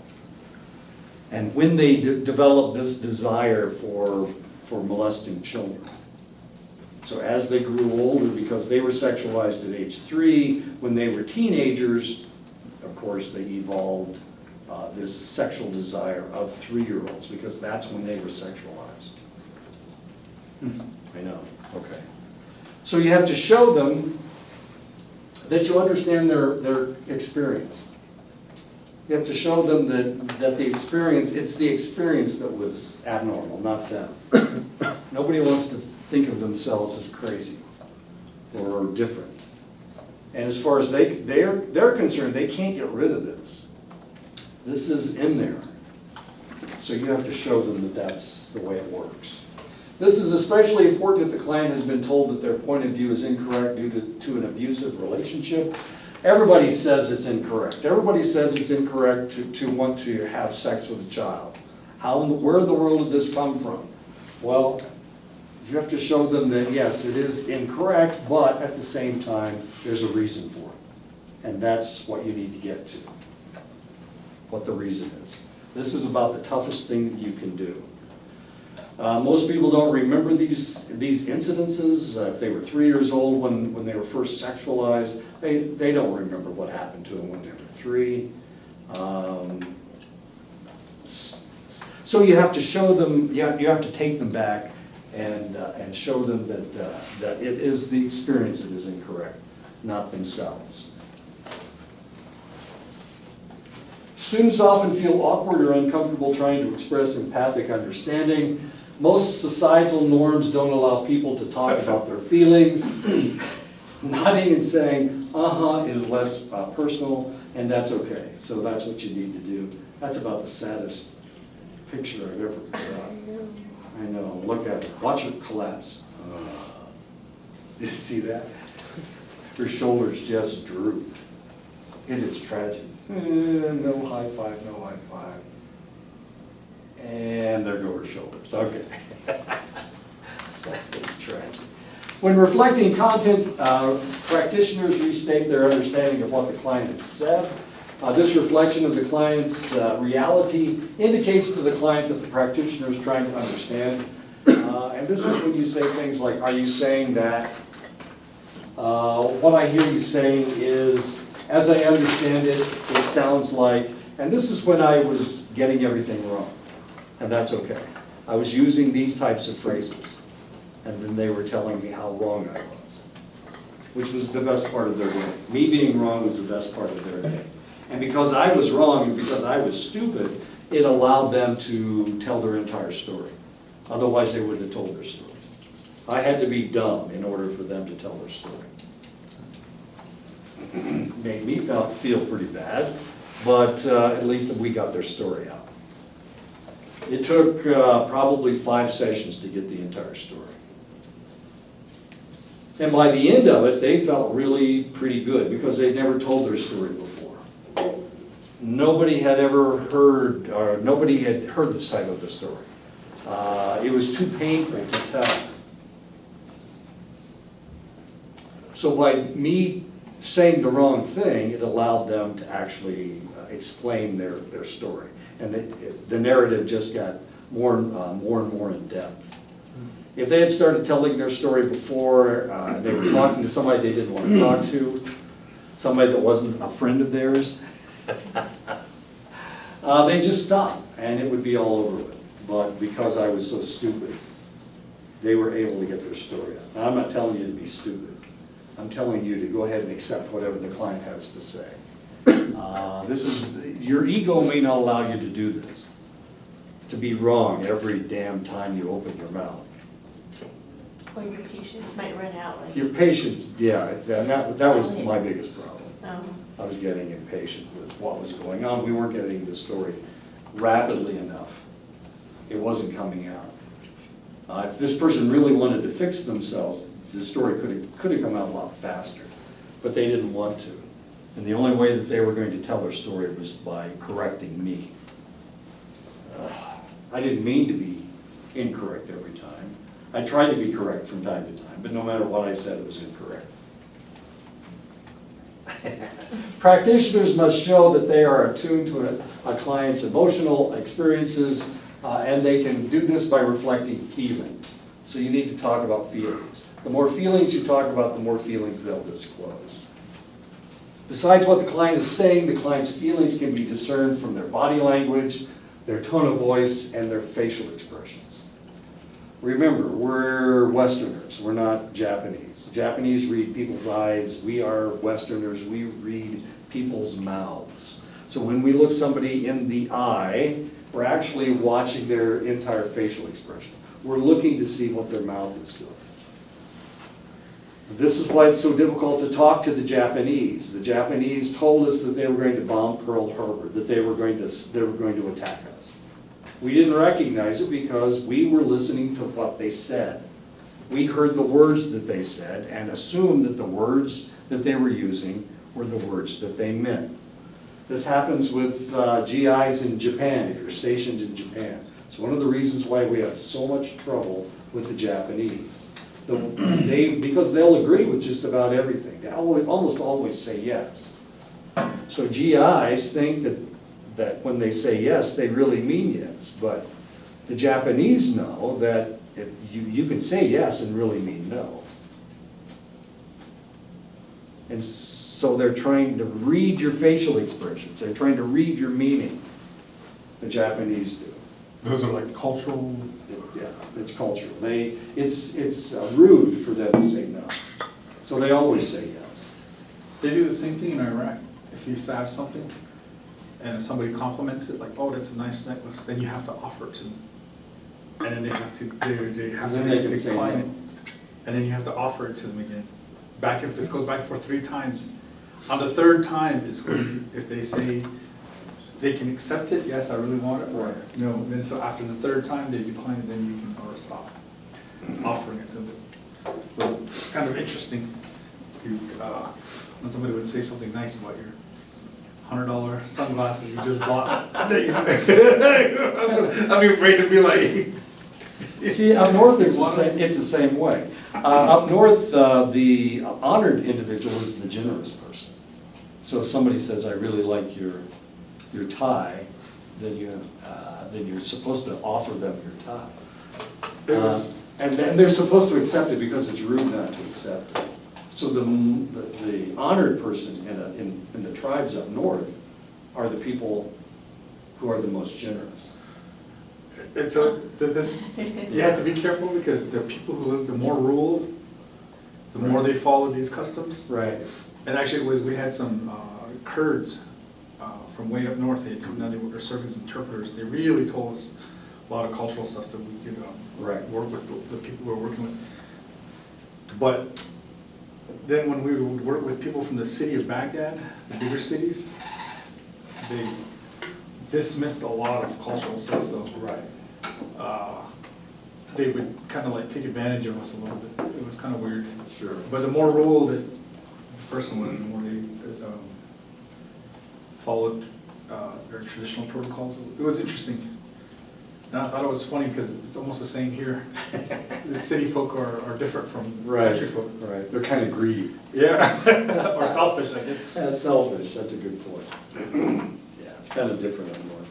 And when they developed this desire for molesting children. So as they grew older, because they were sexualized at age 3, when they were teenagers, of course, they evolved this sexual desire of 3-year-olds, because that's when they were sexualized. I know, okay. So you have to show them that you understand their experience. You have to show them that the experience, it's the experience that was abnormal, not them. Nobody wants to think of themselves as crazy or different. And as far as they're concerned, they can't get rid of this. This is in there. So you have to show them that that's the way it works. This is especially important if the client has been told that their point of view is incorrect due to an abusive relationship. Everybody says it's incorrect. Everybody says it's incorrect to want to have sex with a child. Where in the world did this come from? Well, you have to show them that yes, it is incorrect, but at the same time, there's a reason for it. And that's what you need to get to, what the reason is. This is about the toughest thing that you can do. Most people don't remember these incidences. If they were 3 years old when they were first sexualized, they don't remember what happened to them when they were 3. So you have to show them, you have to take them back and show them that it is the experience that is incorrect, not themselves. Students often feel awkward or uncomfortable trying to express empathic understanding. Most societal norms don't allow people to talk about their feelings. Nodding and saying, is less personal, and that's okay. So that's what you need to do. That's about the saddest picture I've ever put up. I know, look at it. Watch it collapse. Did you see that? Her shoulders just drooped. It is tragic. No high five, no high five. And there go her shoulders. Okay. That's tragic. When reflecting content, practitioners restate their understanding of what the client has said. This reflection of the client's reality indicates to the client that the practitioner is trying to understand. And this is when you say things like, are you saying that? What I hear you saying is, as I understand it, it sounds like, and this is when I was getting everything wrong. And that's okay. I was using these types of phrases. And then they were telling me how wrong I was, which was the best part of their day. Me being wrong was the best part of their day. And because I was wrong and because I was stupid, it allowed them to tell their entire story. Otherwise, they wouldn't have told their story. I had to be dumb in order for them to tell their story. Made me feel pretty bad, but at least we got their story out. It took probably 5 sessions to get the entire story. And by the end of it, they felt really pretty good because they'd never told their story before. Nobody had ever heard, or nobody had heard this type of a story. It was too painful to tell. So by me saying the wrong thing, it allowed them to actually explain their story. and the narrative just got more and more in depth. If they had started telling their story before, they were talking to somebody they didn't want to talk to, somebody that wasn't a friend of theirs, they just stopped, and it would be all over with. But because I was so stupid, they were able to get their story out. Now, I'm not telling you to be stupid. I'm telling you to go ahead and accept whatever the client has to say. Your ego may not allow you to do this, to be wrong every damn time you open your mouth. Or your patience might run out, like. Your patience, yeah, that was my biggest problem. I was getting impatient with what was going on. We weren't getting the story rapidly enough. It wasn't coming out. If this person really wanted to fix themselves, the story could have come out a lot faster, but they didn't want to. And the only way that they were going to tell their story was by correcting me. I didn't mean to be incorrect every time. I tried to be correct from time to time, but no matter what I said, it was incorrect. Practitioners must show that they are attuned to a client's emotional experiences, and they can do this by reflecting feelings. So you need to talk about feelings. The more feelings you talk about, the more feelings they'll disclose. Besides what the client is saying, the client's feelings can be discerned from their body language, their tone of voice, and their facial expressions. Remember, we're Westerners, we're not Japanese. Japanese read people's eyes, we are Westerners, we read people's mouths. So when we look somebody in the eye, we're actually watching their entire facial expression. We're looking to see what their mouth is doing. This is why it's so difficult to talk to the Japanese. The Japanese told us that they were going to bomb Pearl Harbor, that they were going to attack us. We didn't recognize it because we were listening to what they said. We heard the words that they said and assumed that the words that they were using were the words that they meant. This happens with GIs in Japan, if you're stationed in Japan. It's one of the reasons why we have so much trouble with the Japanese. Because they'll agree with just about everything. They almost always say yes. So GIs think that when they say yes, they really mean yes. But the Japanese know that if you can say yes and really mean no. And so they're trying to read your facial expressions. They're trying to read your meaning. The Japanese do. Those are like cultural. Yeah, it's cultural. It's rude for them to say no. So they always say yes. They do the same thing in Iraq. If you have something, and if somebody compliments it, like, oh, that's a nice necklace, then you have to offer it to them. And then they have to Then they can say decline no. it. And then you have to offer it to them again. If this goes back for 3 times, on the 3rd time, it's going to be, if they say, they can accept it, yes, I really want it, or no. Then so after the 3rd time they decline it, then you can or stop offering it to them. It was kind of interesting to when somebody would say something nice about your $100 sunglasses you just bought. I'd be afraid to be like. See, up north it's the same way. Up north, the honored individual is the generous person. So if somebody says, I really like your tie, then you're supposed to offer them your tie. And they're supposed to accept it because it's rude not to accept it. So the honored person in the tribes up north are the people who are the most generous. And so you have to be careful because the people who live the more rural, the more they follow these customs. Right. And actually we had some Kurds from way up north. They had come down, they were serving as interpreters. They really told us a lot of cultural stuff that we could work with the people we were working with. But then when we would work with people from the city of Baghdad, the bigger cities, they dismissed a lot of cultural stuff. So they would kind of like take advantage of us a little bit. It was kind of weird. Sure. But the more rural that the person was, the more they followed their traditional protocols. It was interesting. And I thought it was funny because it's almost the same here. The city folk are different from country folk. Right, they're kind of greedy. Yeah, or selfish, I guess. That's selfish, that's a good point. Yeah, it's kind of different up north.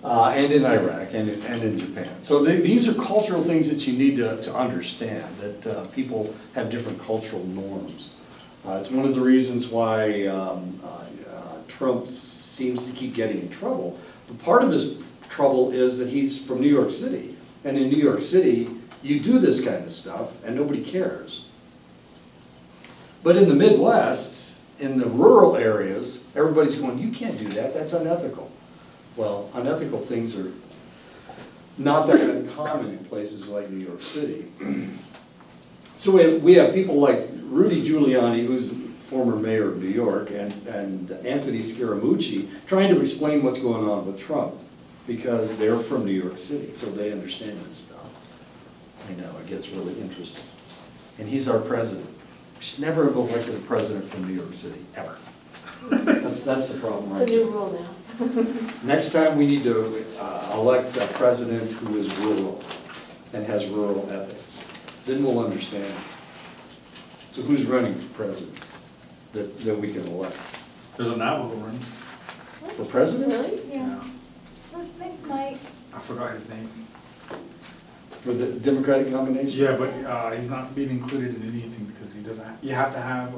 and in Iraq, and in Japan. So these are cultural things that you need to understand, that people have different cultural norms. It's one of the reasons why Trump seems to keep getting in trouble. But part of his trouble is that he's from New York City. And in New York City, you do this kind of stuff and nobody cares. But in the Midwest, in the rural areas, everybody's going, you can't do that, that's unethical. Well, unethical things are not that uncommon in places like New York City. So we have people like Rudy Giuliani, who's former mayor of New York, and Anthony Scaramucci trying to explain what's going on with Trump, because they're from New York City, so they understand this stuff. I know, it gets really interesting. And he's our president. We should never have elected a president from New York City, ever. That's the problem It's right a new now. rule now. Next time, we need to elect a president who is rural and has rural ethics. Then we'll understand. So who's running for president that we can elect? There's a Navajo run. For president? Really? Yeah. What's his name, Mike? I forgot his name. For the Democratic nomination? Yeah, but he's not being included in anything because he doesn't, you have to have,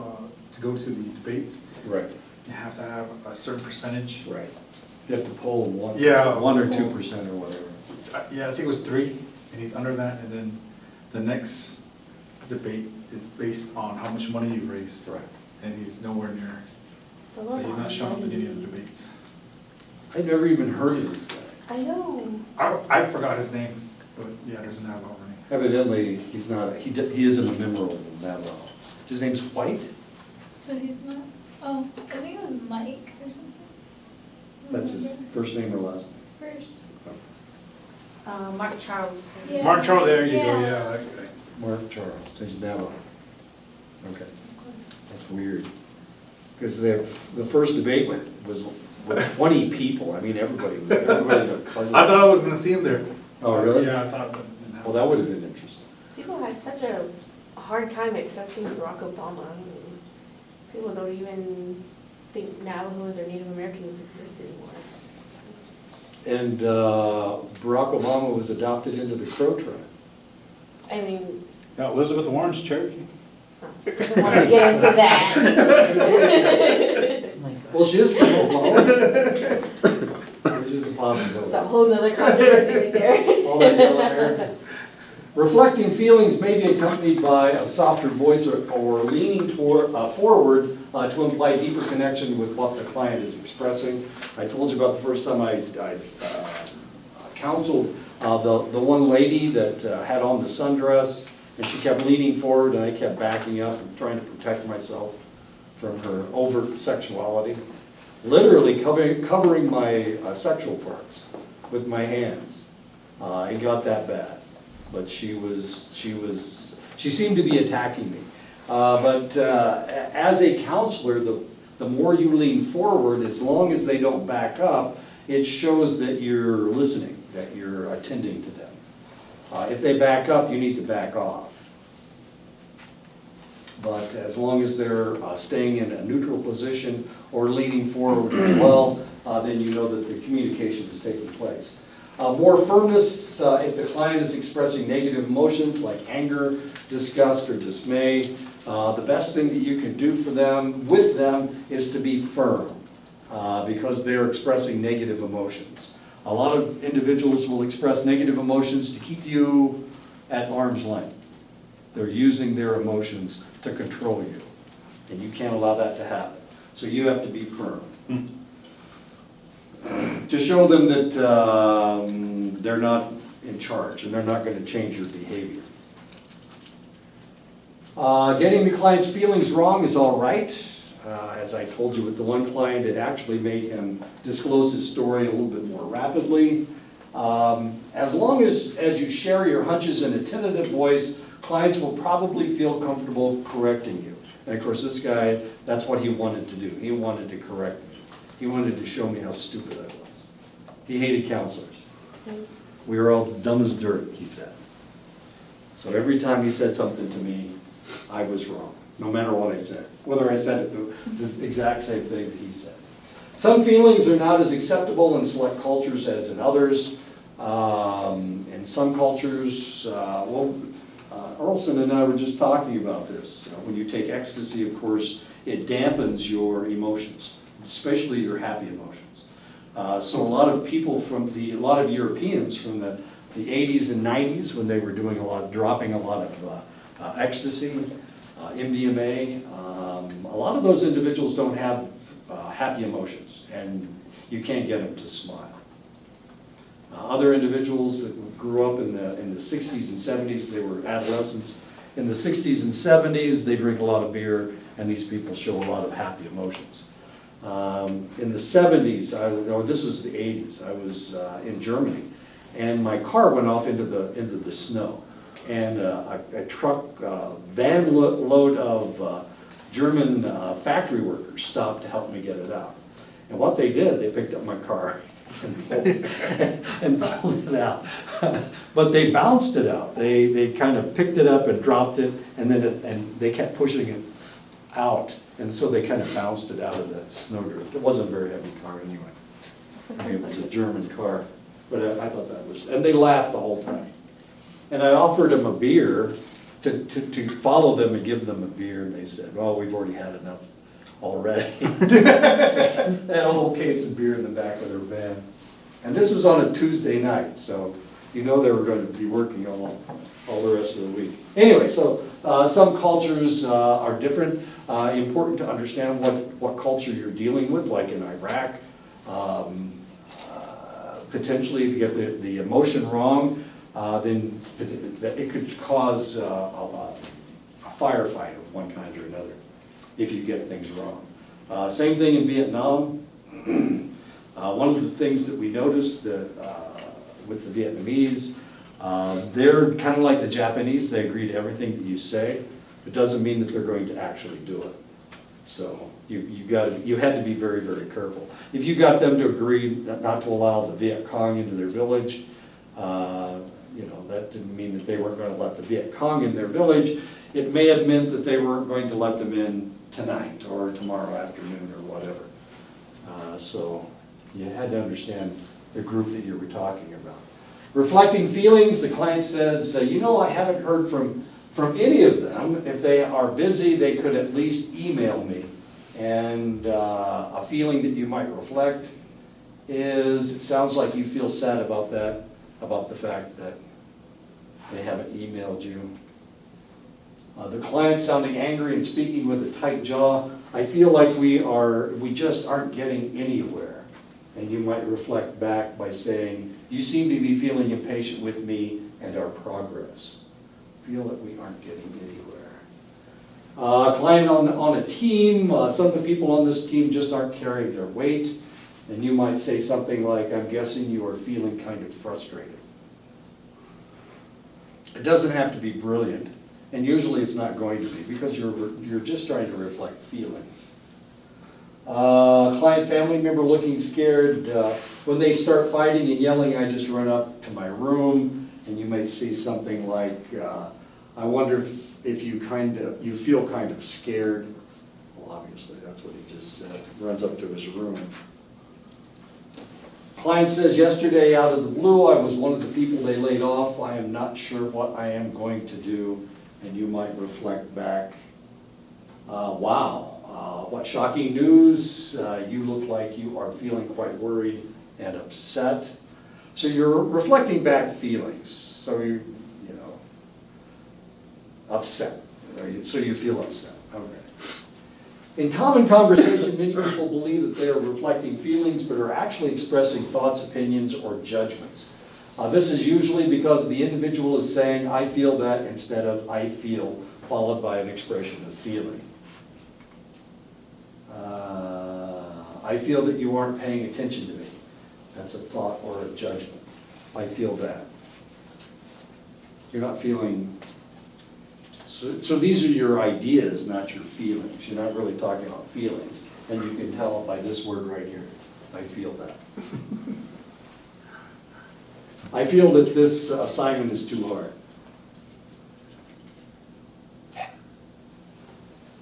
to go to the debates, Right, you have to have a certain percentage. right. You have to poll one. Yeah. 1 or 2% or whatever. Yeah, I think it was 3, and he's under that, and then the next debate is based on how much money you raised. Right. And he's nowhere near, It's a so lot he's not of showing up in money. any of the debates. I'd never even heard of this guy. I know. I forgot his name, but yeah, there's a Navajo running. Evidently, he's not, he isn't a memorable Navajo. His name's White? So he's not, oh, I think it was Mike or something. That's his first name or last name? First. Mark Charles. Yeah. Mark Charles, there you go, Yeah. yeah, that guy. Mark Charles, he's Navajo. Okay, Close. that's weird. Because the first debate was with 20 people. I mean, everybody was cousin. I thought I was gonna see him there. Oh, really? Yeah, I thought, but didn't happen. Well, that would have been interesting. People had such a hard time accepting Barack Obama. I mean, people don't even think Navajos or Native Americans exist anymore. And Barack Obama was adopted into the Crow tribe. I mean, Now, Elizabeth Warren's Cherokee. I don't want to get into that. Oh my God. Well, she is from Oklahoma. Which is a It's a possibility. whole nother controversy right there. All that yellow hair. Reflecting feelings may be accompanied by a softer voice or leaning forward to imply deeper connection with what the client is expressing. I told you about the first time I counseled the one lady that had on the sundress, and she kept leaning forward, and I kept backing up and trying to protect myself from her overt sexuality. Literally covering my sexual parts with my hands. It got that bad. But she seemed to be attacking me. But as a counselor, the more you lean forward, as long as they don't back up, it shows that you're listening, that you're attending to them. If they back up, you need to back off. But as long as they're staying in a neutral position or leaning forward as well, then you know that the communication is taking place. More firmness if the client is expressing negative emotions like anger, disgust, or dismay. The best thing that you can do for them, with them, is to be firm because they're expressing negative emotions. A lot of individuals will express negative emotions to keep you at arm's length. They're using their emotions to control you, and you can't allow that to happen. So you have to be firm. To show them that they're not in charge and they're not going to change your behavior. Getting the client's feelings wrong is all right. As I told you with the one client, it actually made him disclose his story a little bit more rapidly. As long as you share your hunches in a tentative voice, clients will probably feel comfortable correcting you. And of course, this guy, that's what he wanted to do. He wanted to correct me. He wanted to show me how stupid I was. He hated counselors. We were all dumb as dirt, he said. So every time he said something to me, I was wrong, no matter what I said. Whether I said it the exact same thing that he said. Some feelings are not as acceptable in select cultures as in others. In some cultures, Earlson and I were just talking about this. When you take ecstasy, of course, it dampens your emotions, especially your happy emotions. So a lot of people a lot of Europeans from the 80s and 90s, when they were dropping a lot of ecstasy, MDMA, a lot of those individuals don't have happy emotions, and you can't get them to smile. Other individuals that grew up in the 60s and 70s, they were adolescents. In the 60s and 70s, they drink a lot of beer, and these people show a lot of happy emotions. In the 70s, this was the 80s, I was in Germany, and my car went off into the snow. And a van load of German factory workers stopped to help me get it out. And what they did, they picked up my car and pulled it out. But they bounced it out. They kind of picked it up and dropped it, and then they kept pushing it out. And so they kind of bounced it out of that snowdrift. It wasn't a very heavy car anyway. I mean, it was a German car. But I thought that was, and they laughed the whole time. And I offered them a beer to follow them and give them a beer, and they said, well, we've already had enough already. That whole case of beer in the back of their van. And this was on a Tuesday night, so you know they were going to be working all the rest of the week. Anyway, so some cultures are different. Important to understand what culture you're dealing with, like in Iraq. Potentially, if you get the emotion wrong, then it could cause a firefight of one kind or another if you get things wrong. Same thing in Vietnam. One of the things that we noticed with the Vietnamese, they're kind of like the Japanese. They agree to everything that you say. It doesn't mean that they're going to actually do it. So you had to be very, very careful. If you got them to agree not to allow the Viet Cong into their village, that didn't mean that they weren't going to let the Viet Cong in their village. It may have meant that they weren't going to let them in tonight or tomorrow afternoon or whatever. So you had to understand the group that you were talking about. Reflecting feelings, the client says, I haven't heard from any of them. If they are busy, they could at least email me. And a feeling that you might reflect is, it sounds like you feel sad about that, about the fact that they haven't emailed you. The client sounding angry and speaking with a tight jaw. I feel like we just aren't getting anywhere. And you might reflect back by saying, you seem to be feeling impatient with me and our progress. Feel that we aren't getting anywhere. Client on a team, some of the people on this team just aren't carrying their weight. And you might say something like, I'm guessing you are feeling kind of frustrated. It doesn't have to be brilliant, and usually it's not going to be, because you're just trying to reflect feelings. Client family member looking scared. When they start fighting and yelling, I just run up to my room, and you may see something like, I wonder if you feel kind of scared. Well, obviously that's what he just said. Runs up to his room. Client says, yesterday out of the blue, I was one of the people they laid off. I am not sure what I am going to do. And you might reflect back, wow, what shocking news. You look like you are feeling quite worried and upset. So you're reflecting back feelings. So you upset. So you feel upset. Okay. In common conversation, many people believe that they are reflecting feelings, but are actually expressing thoughts, opinions, or judgments. This is usually because the individual is saying, I feel that, instead of I feel, followed by an expression of feeling. I feel that you aren't paying attention to me. That's a thought or a judgment. I feel that. You're not feeling. So these are your ideas, not your feelings. You're not really talking about feelings. And you can tell by this word right here. I feel that. I feel that this assignment is too hard.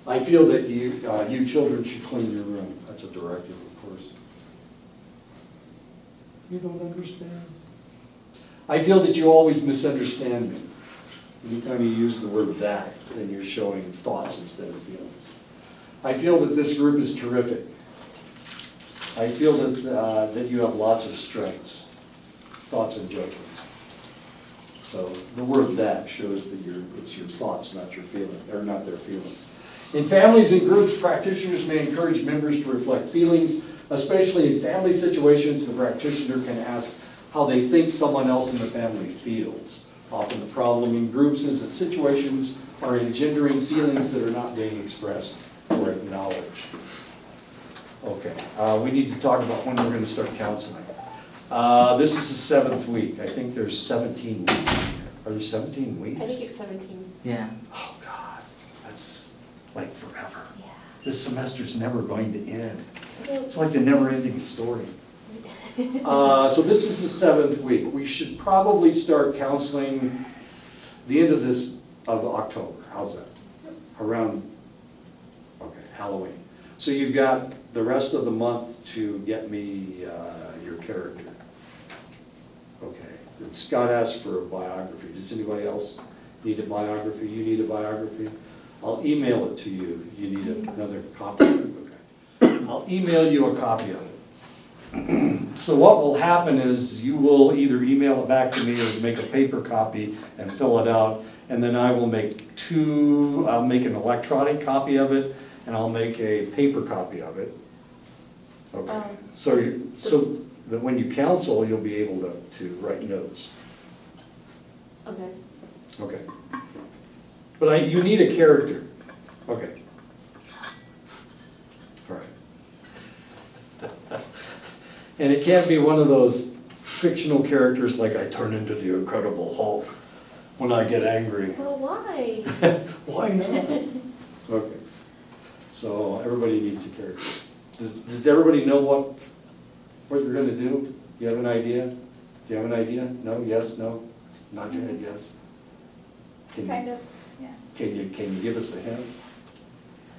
I feel that you children should clean your room. That's a directive, of course. You don't understand? I feel that you always misunderstand me. Anytime you use the word that, then you're showing thoughts instead of feelings. I feel that this group is terrific. I feel that you have lots of strengths, thoughts and judgments. So the word that shows that it's your thoughts, not your feelings, or not their feelings. In families and groups, practitioners may encourage members to reflect feelings, especially in family situations. The practitioner can ask how they think someone else in the family feels. Often the problem in groups is that situations are engendering feelings that are not being expressed or acknowledged. Okay, we need to talk about when we're going to start counseling. This is the 7th week. I think there's 17 weeks. Are there 17 weeks? I think it's 17. Yeah. Oh, God, that's like forever. Yeah. This semester's never going to end. It's like the never-ending story. So this is the 7th week. We should probably start counseling the end of October. How's that? Around, okay, Halloween. So you've got the rest of the month to get me your character. Okay. And Scott asked for a biography. Does anybody else need a biography? You need a biography? I'll email it to you. You need another copy? Okay. I'll email you a copy of it. So what will happen is you will either email it back to me or make a paper copy and fill it out, and then I will I'll make an electronic copy of it, and I'll make a paper copy of it. Okay, so that when you counsel, you'll be able to write notes. Okay. Okay. But you need a character. Okay. All right. And it can't be one of those fictional characters like I turn into the Incredible Hulk when I get angry. Well, why? Why not? Okay. So everybody needs a character. Does everybody know what you're gonna do? You have an idea? Do you have an idea? No? Yes? No? Nod your head, yes. Can Kind you, of, yeah. can you give us a hint?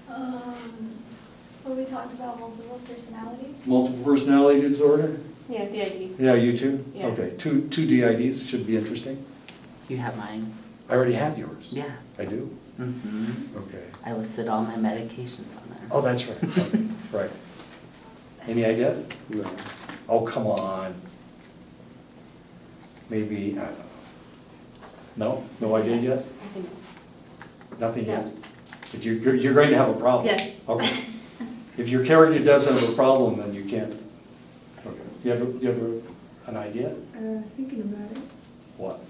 Well, we talked about multiple personalities. Multiple personality disorder? Yeah, DID. Yeah, you too? Yeah. Okay, two DIDs, should be interesting. You have mine. I already have yours. Yeah. I do? Mm-hmm. Okay. I listed all my medications on there. Oh, that's right. Okay, right. Any idea? Oh, come on. Maybe, I don't know. No? No idea yet? I think. Nothing yet? No. But you're going to have a problem? Yes. Okay. If your character does have a problem, then you can't. Okay. You have an idea? Thinking about it, What?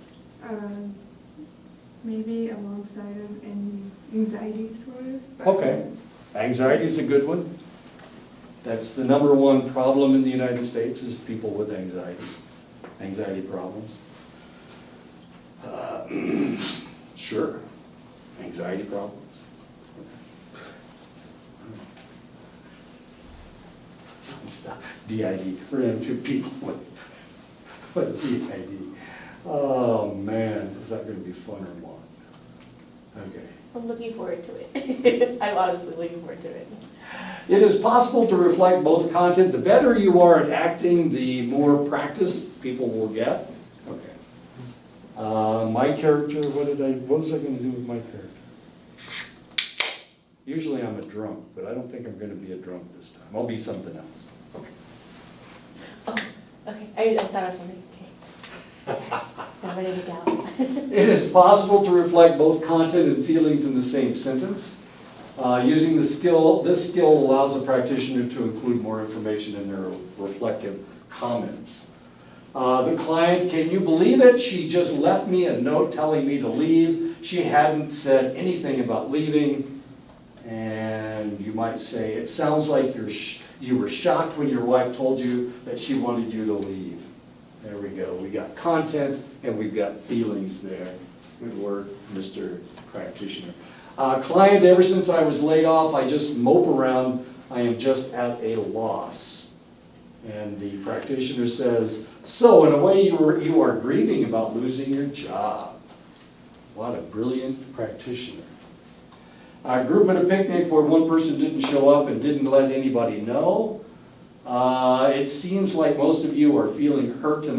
maybe alongside of an anxiety disorder. but- Okay. Anxiety is a good one. That's the #1 problem in the United States is people with anxiety problems. Sure, anxiety problems. Stop. DID, we're gonna have 2 people with DID. Oh, man, is that gonna be fun or what? Okay. I'm looking forward to it. I'm honestly looking forward to it. It is possible to reflect both content. The better you are at acting, the more practice people will get. Okay. My character, what was I gonna do with my character? Usually I'm a drunk, but I don't think I'm gonna be a drunk this time. I'll be something else. Okay. Oh, okay. I thought of something. Okay. I'm ready to go. It is possible to reflect both content and feelings in the same sentence. Using this skill allows a practitioner to include more information in their reflective comments. The client, can you believe it? She just left me a note telling me to leave. She hadn't said anything about leaving. And you might say, it sounds like you were shocked when your wife told you that she wanted you to leave. There we go. We got content and we've got feelings there. Good work, Mr. Practitioner. Client, ever since I was laid off, I just mope around. I am just at a loss. And the practitioner says, so in a way you are grieving about losing your job. What a brilliant practitioner. A group at a picnic where one person didn't show up and didn't let anybody know. It seems like most of you are feeling hurt and